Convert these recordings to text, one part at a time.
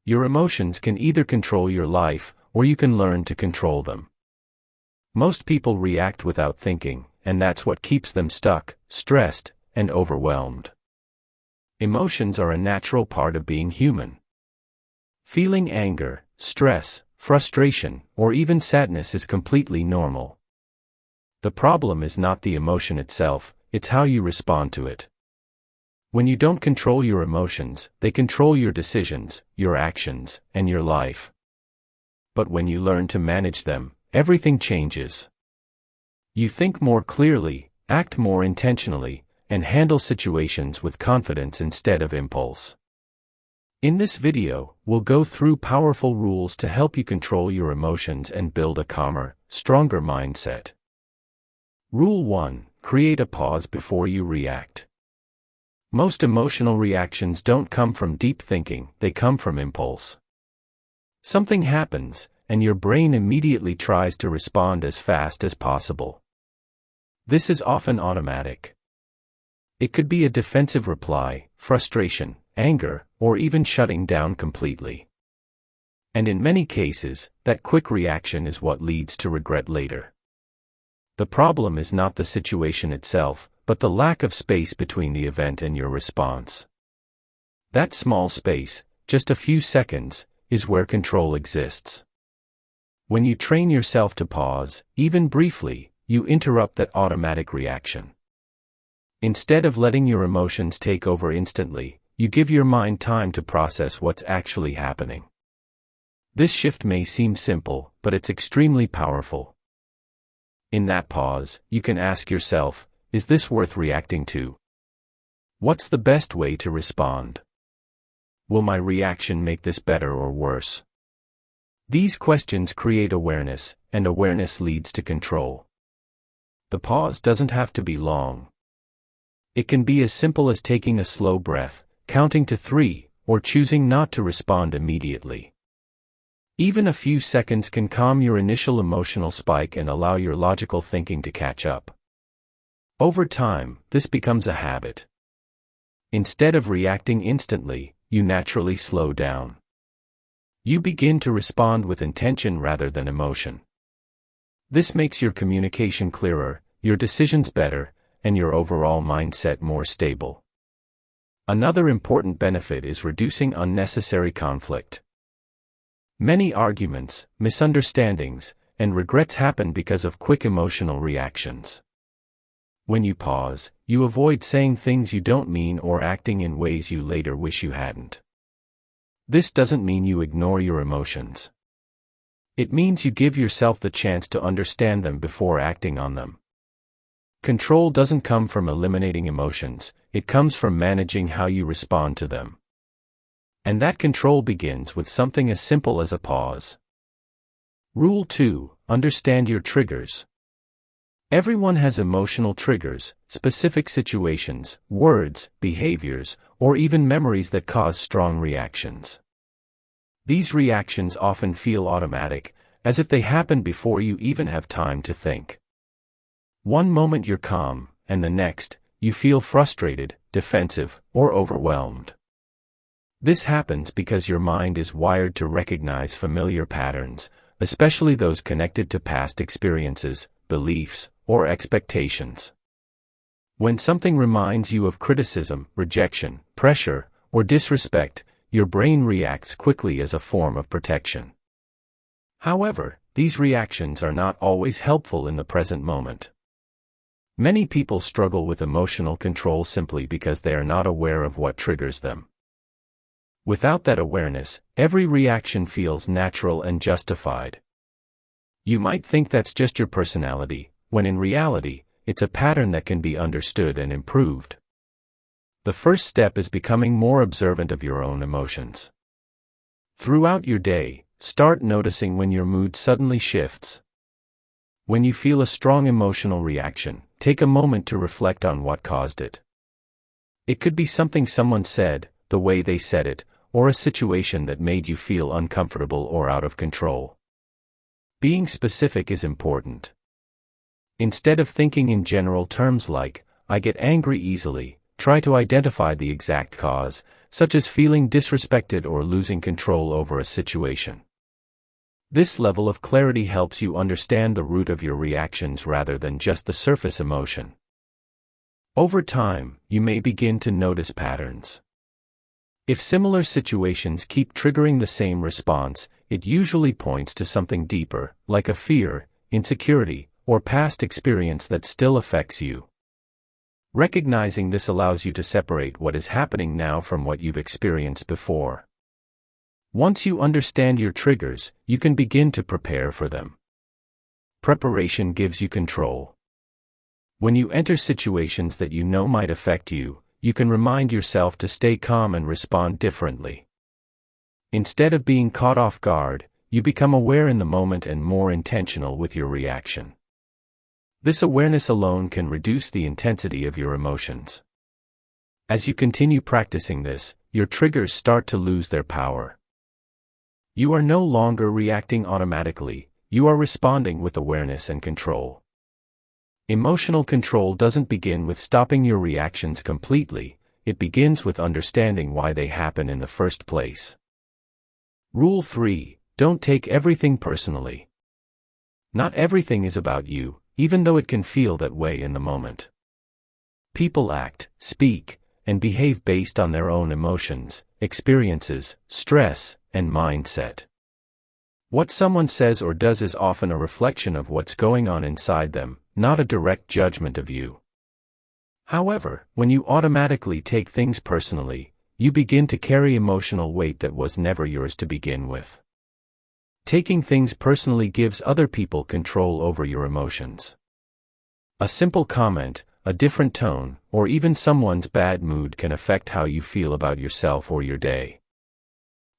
Your emotions can either control your life, or you can learn to control them. Most people react without thinking, and that's what keeps them stuck, stressed, and overwhelmed. Emotions are a natural part of being human. Feeling anger, stress, frustration, or even sadness is completely normal. The problem is not the emotion itself, it's how you respond to it. When you don't control your emotions, they control your decisions, your actions, and your life. But when you learn to manage them, everything changes. You think more clearly, act more intentionally, and handle situations with confidence instead of impulse. In this video, we'll go through powerful rules to help you control your emotions and build a calmer, stronger mindset. Rule 1: Create a pause before you react. Most emotional reactions don't come from deep thinking, they come from impulse. Something happens, and your brain immediately tries to respond as fast as possible. This is often automatic. It could be a defensive reply, frustration, anger, or even shutting down completely. And in many cases, that quick reaction is what leads to regret later. The problem is not the situation itself, but the lack of space between the event and your response. That small space, just a few seconds, is where control exists. When you train yourself to pause, even briefly, you interrupt that automatic reaction. Instead of letting your emotions take over instantly, you give your mind time to process what's actually happening. This shift may seem simple, but it's extremely powerful. In that pause, you can ask yourself, is this worth reacting to? What's the best way to respond? Will my reaction make this better or worse? These questions create awareness, and awareness leads to control. The pause doesn't have to be long. It can be as simple as taking a slow breath, counting to 3, or choosing not to respond immediately. Even a few seconds can calm your initial emotional spike and allow your logical thinking to catch up. Over time, this becomes a habit. Instead of reacting instantly, you naturally slow down. You begin to respond with intention rather than emotion. This makes your communication clearer, your decisions better, and your overall mindset more stable. Another important benefit is reducing unnecessary conflict. Many arguments, misunderstandings, and regrets happen because of quick emotional reactions. When you pause, you avoid saying things you don't mean or acting in ways you later wish you hadn't. This doesn't mean you ignore your emotions. It means you give yourself the chance to understand them before acting on them. Control doesn't come from eliminating emotions, it comes from managing how you respond to them. And that control begins with something as simple as a pause. Rule 2: Understand your triggers. Everyone has emotional triggers, specific situations, words, behaviors, or even memories that cause strong reactions. These reactions often feel automatic, as if they happen before you even have time to think. One moment you're calm, and the next, you feel frustrated, defensive, or overwhelmed. This happens because your mind is wired to recognize familiar patterns, especially those connected to past experiences, beliefs, or expectations. When something reminds you of criticism, rejection, pressure, or disrespect, your brain reacts quickly as a form of protection. However, these reactions are not always helpful in the present moment. Many people struggle with emotional control simply because they are not aware of what triggers them. Without that awareness, every reaction feels natural and justified. You might think that's just your personality, when in reality, it's a pattern that can be understood and improved. The first step is becoming more observant of your own emotions. Throughout your day, start noticing when your mood suddenly shifts. When you feel a strong emotional reaction, take a moment to reflect on what caused it. It could be something someone said, the way they said it, or a situation that made you feel uncomfortable or out of control. Being specific is important. Instead of thinking in general terms like, I get angry easily, try to identify the exact cause, such as feeling disrespected or losing control over a situation. This level of clarity helps you understand the root of your reactions rather than just the surface emotion. Over time, you may begin to notice patterns. If similar situations keep triggering the same response, it usually points to something deeper, like a fear, insecurity, or past experience that still affects you. Recognizing this allows you to separate what is happening now from what you've experienced before. Once you understand your triggers, you can begin to prepare for them. Preparation gives you control. When you enter situations that you know might affect you, you can remind yourself to stay calm and respond differently. Instead of being caught off guard, you become aware in the moment and more intentional with your reaction. This awareness alone can reduce the intensity of your emotions. As you continue practicing this, your triggers start to lose their power. You are no longer reacting automatically, you are responding with awareness and control. Emotional control doesn't begin with stopping your reactions completely, it begins with understanding why they happen in the first place. Rule 3: Don't take everything personally. Not everything is about you, even though it can feel that way in the moment. People act, speak, and behave based on their own emotions, experiences, stress, and mindset. What someone says or does is often a reflection of what's going on inside them, not a direct judgment of you. However, when you automatically take things personally, you begin to carry emotional weight that was never yours to begin with. Taking things personally gives other people control over your emotions. A simple comment, a different tone, or even someone's bad mood can affect how you feel about yourself or your day.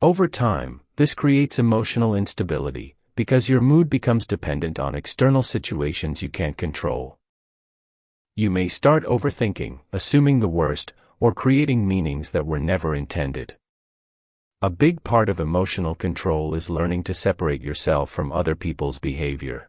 Over time, this creates emotional instability, because your mood becomes dependent on external situations you can't control. You may start overthinking, assuming the worst, or creating meanings that were never intended. A big part of emotional control is learning to separate yourself from other people's behavior.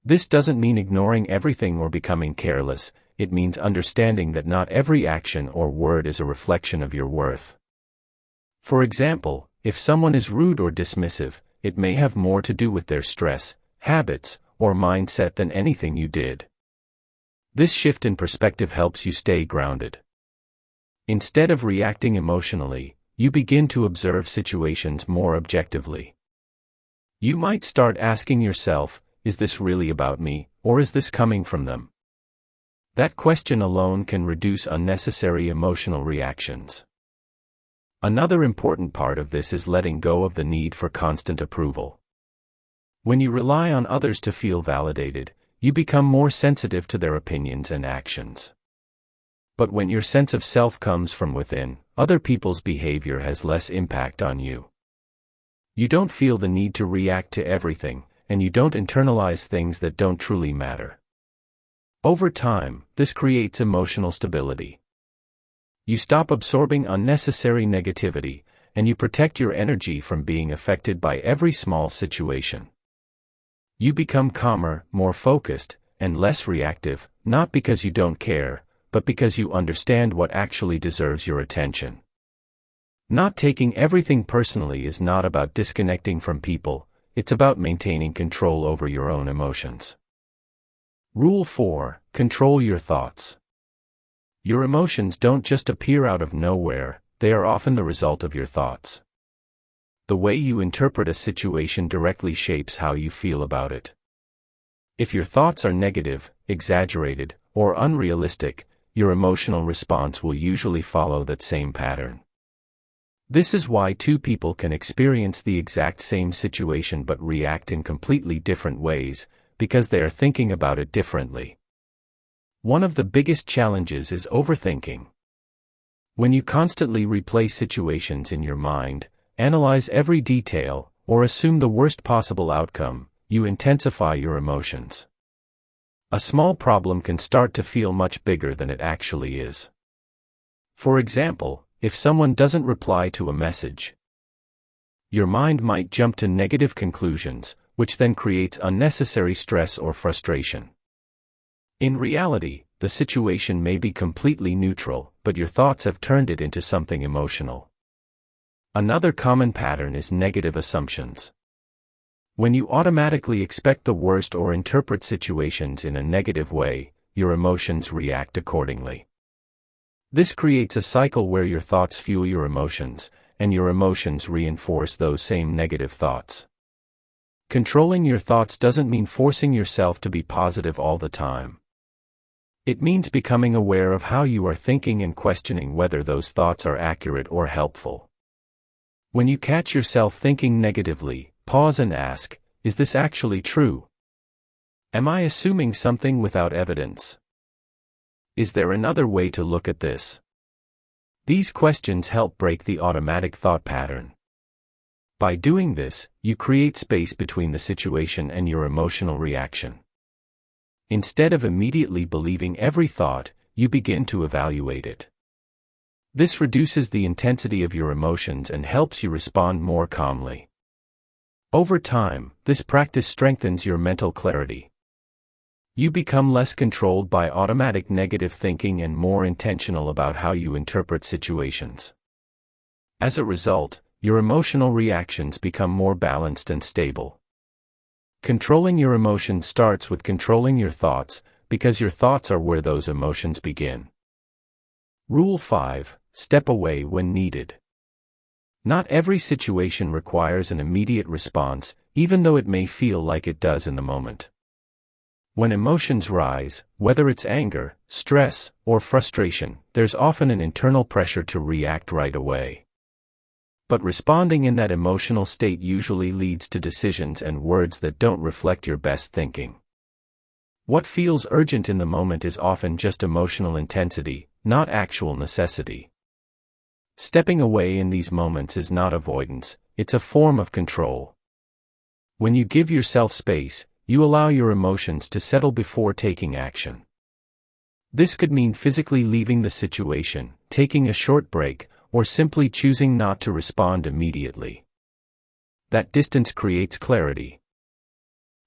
This doesn't mean ignoring everything or becoming careless, it means understanding that not every action or word is a reflection of your worth. For example, if someone is rude or dismissive, it may have more to do with their stress, habits, or mindset than anything you did. This shift in perspective helps you stay grounded. Instead of reacting emotionally, you begin to observe situations more objectively. You might start asking yourself, is this really about me, or is this coming from them? That question alone can reduce unnecessary emotional reactions. Another important part of this is letting go of the need for constant approval. When you rely on others to feel validated, you become more sensitive to their opinions and actions. But when your sense of self comes from within, other people's behavior has less impact on you. You don't feel the need to react to everything, and you don't internalize things that don't truly matter. Over time, this creates emotional stability. You stop absorbing unnecessary negativity, and you protect your energy from being affected by every small situation. You become calmer, more focused, and less reactive, not because you don't care, but because you understand what actually deserves your attention. Not taking everything personally is not about disconnecting from people, it's about maintaining control over your own emotions. Rule 4: Control your thoughts. Your emotions don't just appear out of nowhere, they are often the result of your thoughts. The way you interpret a situation directly shapes how you feel about it. If your thoughts are negative, exaggerated, or unrealistic, your emotional response will usually follow that same pattern. This is why two people can experience the exact same situation but react in completely different ways, because they are thinking about it differently. One of the biggest challenges is overthinking. When you constantly replay situations in your mind, analyze every detail, or assume the worst possible outcome, you intensify your emotions. A small problem can start to feel much bigger than it actually is. For example, if someone doesn't reply to a message, your mind might jump to negative conclusions, which then creates unnecessary stress or frustration. In reality, the situation may be completely neutral, but your thoughts have turned it into something emotional. Another common pattern is negative assumptions. When you automatically expect the worst or interpret situations in a negative way, your emotions react accordingly. This creates a cycle where your thoughts fuel your emotions, and your emotions reinforce those same negative thoughts. Controlling your thoughts doesn't mean forcing yourself to be positive all the time. It means becoming aware of how you are thinking and questioning whether those thoughts are accurate or helpful. When you catch yourself thinking negatively, pause and ask, is this actually true? Am I assuming something without evidence? Is there another way to look at this? These questions help break the automatic thought pattern. By doing this, you create space between the situation and your emotional reaction. Instead of immediately believing every thought, you begin to evaluate it. This reduces the intensity of your emotions and helps you respond more calmly. Over time, this practice strengthens your mental clarity. You become less controlled by automatic negative thinking and more intentional about how you interpret situations. As a result, your emotional reactions become more balanced and stable. Controlling your emotions starts with controlling your thoughts, because your thoughts are where those emotions begin. Rule 5: Step away when needed. Not every situation requires an immediate response, even though it may feel like it does in the moment. When emotions rise, whether it's anger, stress, or frustration, there's often an internal pressure to react right away. But responding in that emotional state usually leads to decisions and words that don't reflect your best thinking. What feels urgent in the moment is often just emotional intensity, not actual necessity. Stepping away in these moments is not avoidance, it's a form of control. When you give yourself space, you allow your emotions to settle before taking action. This could mean physically leaving the situation, taking a short break, or simply choosing not to respond immediately. That distance creates clarity.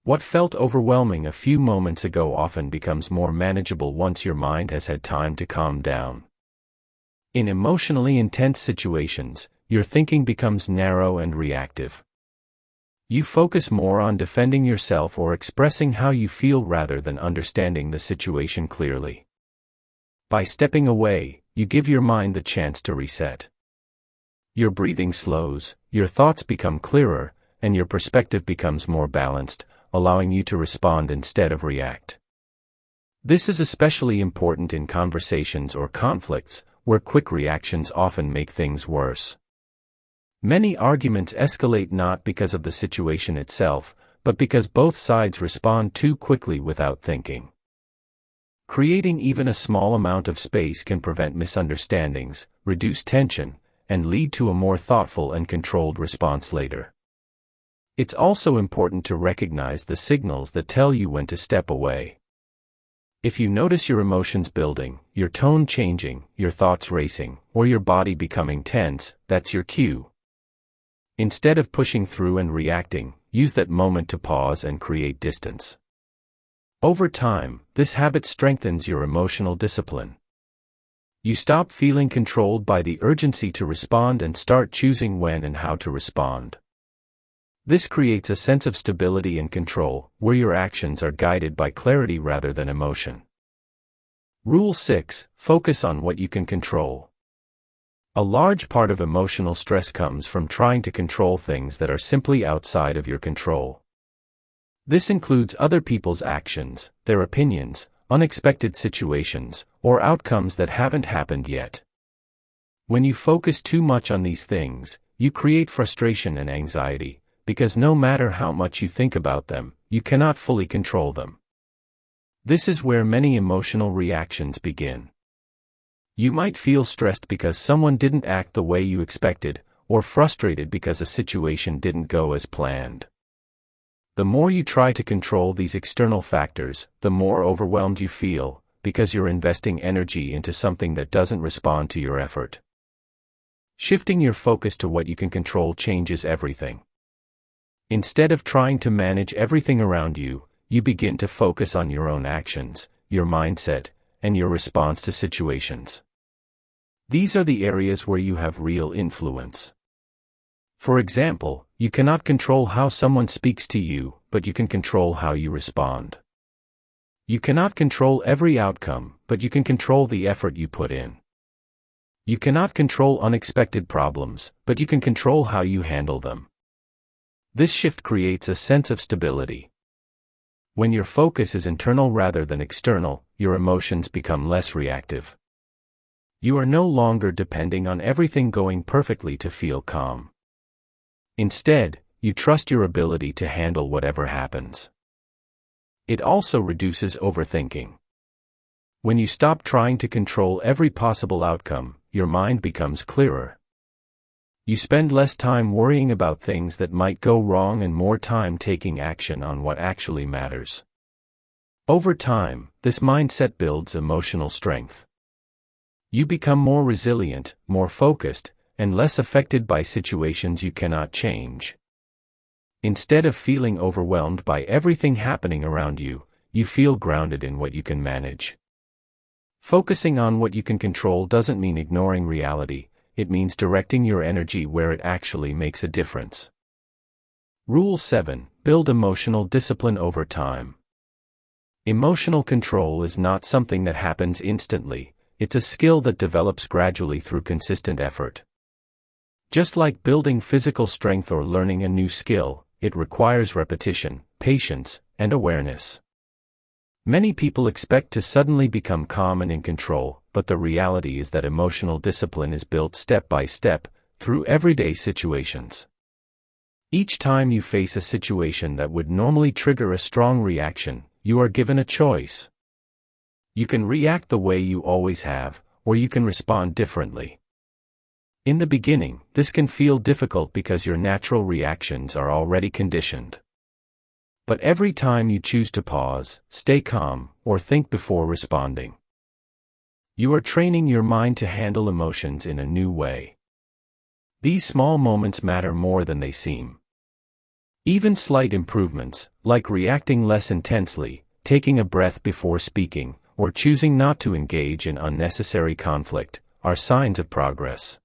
What felt overwhelming a few moments ago often becomes more manageable once your mind has had time to calm down. In emotionally intense situations, your thinking becomes narrow and reactive. You focus more on defending yourself or expressing how you feel rather than understanding the situation clearly. By stepping away, you give your mind the chance to reset. Your breathing slows, your thoughts become clearer, and your perspective becomes more balanced, allowing you to respond instead of react. This is especially important in conversations or conflicts, where quick reactions often make things worse. Many arguments escalate not because of the situation itself, but because both sides respond too quickly without thinking. Creating even a small amount of space can prevent misunderstandings, reduce tension, and lead to a more thoughtful and controlled response later. It's also important to recognize the signals that tell you when to step away. If you notice your emotions building, your tone changing, your thoughts racing, or your body becoming tense, that's your cue. Instead of pushing through and reacting, use that moment to pause and create distance. Over time, this habit strengthens your emotional discipline. You stop feeling controlled by the urgency to respond and start choosing when and how to respond. This creates a sense of stability and control, where your actions are guided by clarity rather than emotion. Rule 6: Focus on what you can control. A large part of emotional stress comes from trying to control things that are simply outside of your control. This includes other people's actions, their opinions, unexpected situations, or outcomes that haven't happened yet. When you focus too much on these things, you create frustration and anxiety, because no matter how much you think about them, you cannot fully control them. This is where many emotional reactions begin. You might feel stressed because someone didn't act the way you expected, or frustrated because a situation didn't go as planned. The more you try to control these external factors, the more overwhelmed you feel, because you're investing energy into something that doesn't respond to your effort. Shifting your focus to what you can control changes everything. Instead of trying to manage everything around you, you begin to focus on your own actions, your mindset, and your response to situations. These are the areas where you have real influence. For example, you cannot control how someone speaks to you, but you can control how you respond. You cannot control every outcome, but you can control the effort you put in. You cannot control unexpected problems, but you can control how you handle them. This shift creates a sense of stability. When your focus is internal rather than external, your emotions become less reactive. You are no longer depending on everything going perfectly to feel calm. Instead, you trust your ability to handle whatever happens. It also reduces overthinking. When you stop trying to control every possible outcome, your mind becomes clearer. You spend less time worrying about things that might go wrong and more time taking action on what actually matters. Over time, this mindset builds emotional strength. You become more resilient, more focused, and less affected by situations you cannot change. Instead of feeling overwhelmed by everything happening around you, you feel grounded in what you can manage. Focusing on what you can control doesn't mean ignoring reality, it means directing your energy where it actually makes a difference. Rule 7. Build emotional discipline over time. Emotional control is not something that happens instantly, it's a skill that develops gradually through consistent effort. Just like building physical strength or learning a new skill, it requires repetition, patience, and awareness. Many people expect to suddenly become calm and in control, but the reality is that emotional discipline is built step by step, through everyday situations. Each time you face a situation that would normally trigger a strong reaction, you are given a choice. You can react the way you always have, or you can respond differently. In the beginning, this can feel difficult because your natural reactions are already conditioned. But every time you choose to pause, stay calm, or think before responding, you are training your mind to handle emotions in a new way. These small moments matter more than they seem. Even slight improvements, like reacting less intensely, taking a breath before speaking, or choosing not to engage in unnecessary conflict, are signs of progress.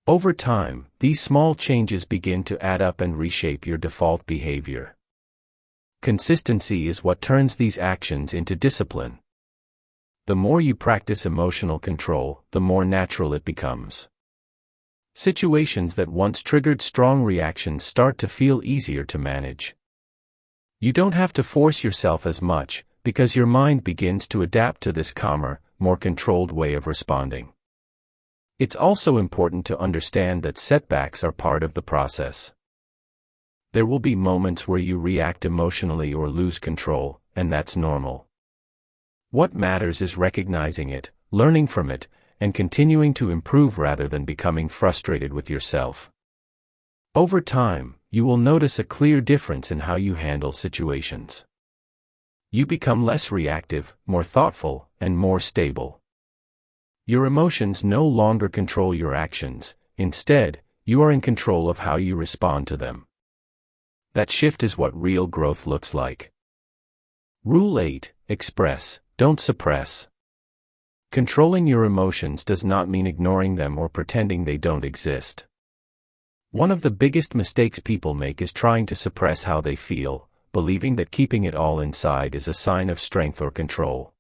Over time, these small changes begin to add up and reshape your default behavior. Consistency is what turns these actions into discipline. The more you practice emotional control, the more natural it becomes. Situations that once triggered strong reactions start to feel easier to manage. You don't have to force yourself as much, because your mind begins to adapt to this calmer, more controlled way of responding. It's also important to understand that setbacks are part of the process. There will be moments where you react emotionally or lose control, and that's normal. What matters is recognizing it, learning from it, and continuing to improve rather than becoming frustrated with yourself. Over time, you will notice a clear difference in how you handle situations. You become less reactive, more thoughtful, and more stable. Your emotions no longer control your actions, instead, you are in control of how you respond to them. That shift is what real growth looks like. Rule 8. Express, don't suppress. Controlling your emotions does not mean ignoring them or pretending they don't exist. One of the biggest mistakes people make is trying to suppress how they feel, believing that keeping it all inside is a sign of strength or control.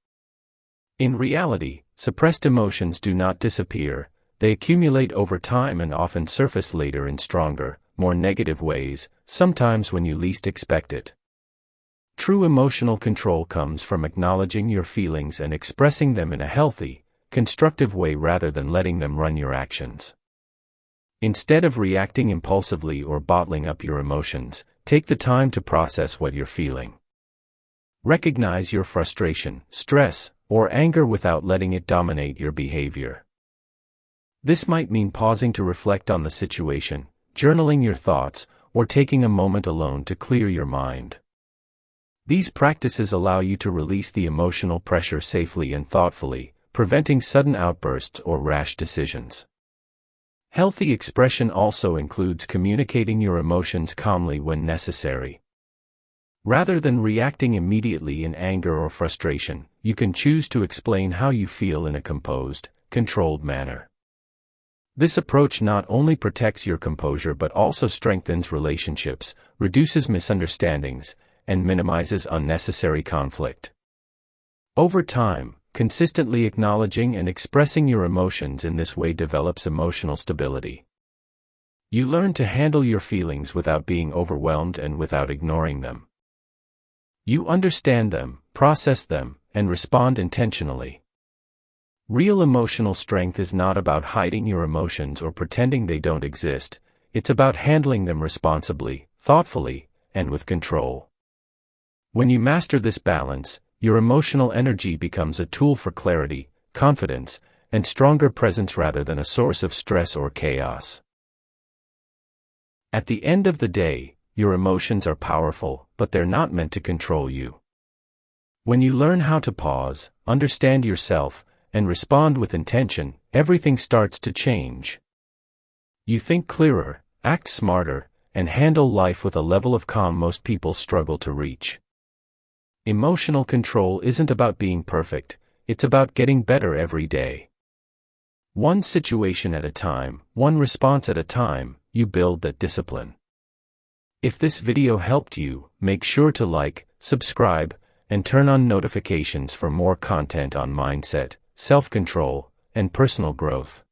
In reality, suppressed emotions do not disappear, they accumulate over time and often surface later in stronger, more negative ways, sometimes when you least expect it. True emotional control comes from acknowledging your feelings and expressing them in a healthy, constructive way rather than letting them run your actions. Instead of reacting impulsively or bottling up your emotions, take the time to process what you're feeling. Recognize your frustration, stress, or anger without letting it dominate your behavior. This might mean pausing to reflect on the situation, journaling your thoughts, or taking a moment alone to clear your mind. These practices allow you to release the emotional pressure safely and thoughtfully, preventing sudden outbursts or rash decisions. Healthy expression also includes communicating your emotions calmly when necessary. Rather than reacting immediately in anger or frustration, you can choose to explain how you feel in a composed, controlled manner. This approach not only protects your composure but also strengthens relationships, reduces misunderstandings, and minimizes unnecessary conflict. Over time, consistently acknowledging and expressing your emotions in this way develops emotional stability. You learn to handle your feelings without being overwhelmed and without ignoring them. You understand them, process them, and respond intentionally. Real emotional strength is not about hiding your emotions or pretending they don't exist, it's about handling them responsibly, thoughtfully, and with control. When you master this balance, your emotional energy becomes a tool for clarity, confidence, and stronger presence rather than a source of stress or chaos. At the end of the day, your emotions are powerful, but they're not meant to control you. When you learn how to pause, understand yourself, and respond with intention, everything starts to change. You think clearer, act smarter, and handle life with a level of calm most people struggle to reach. Emotional control isn't about being perfect, it's about getting better every day. One situation at a time, one response at a time, you build that discipline. If this video helped you, make sure to like, subscribe, and turn on notifications for more content on mindset, self-control, and personal growth.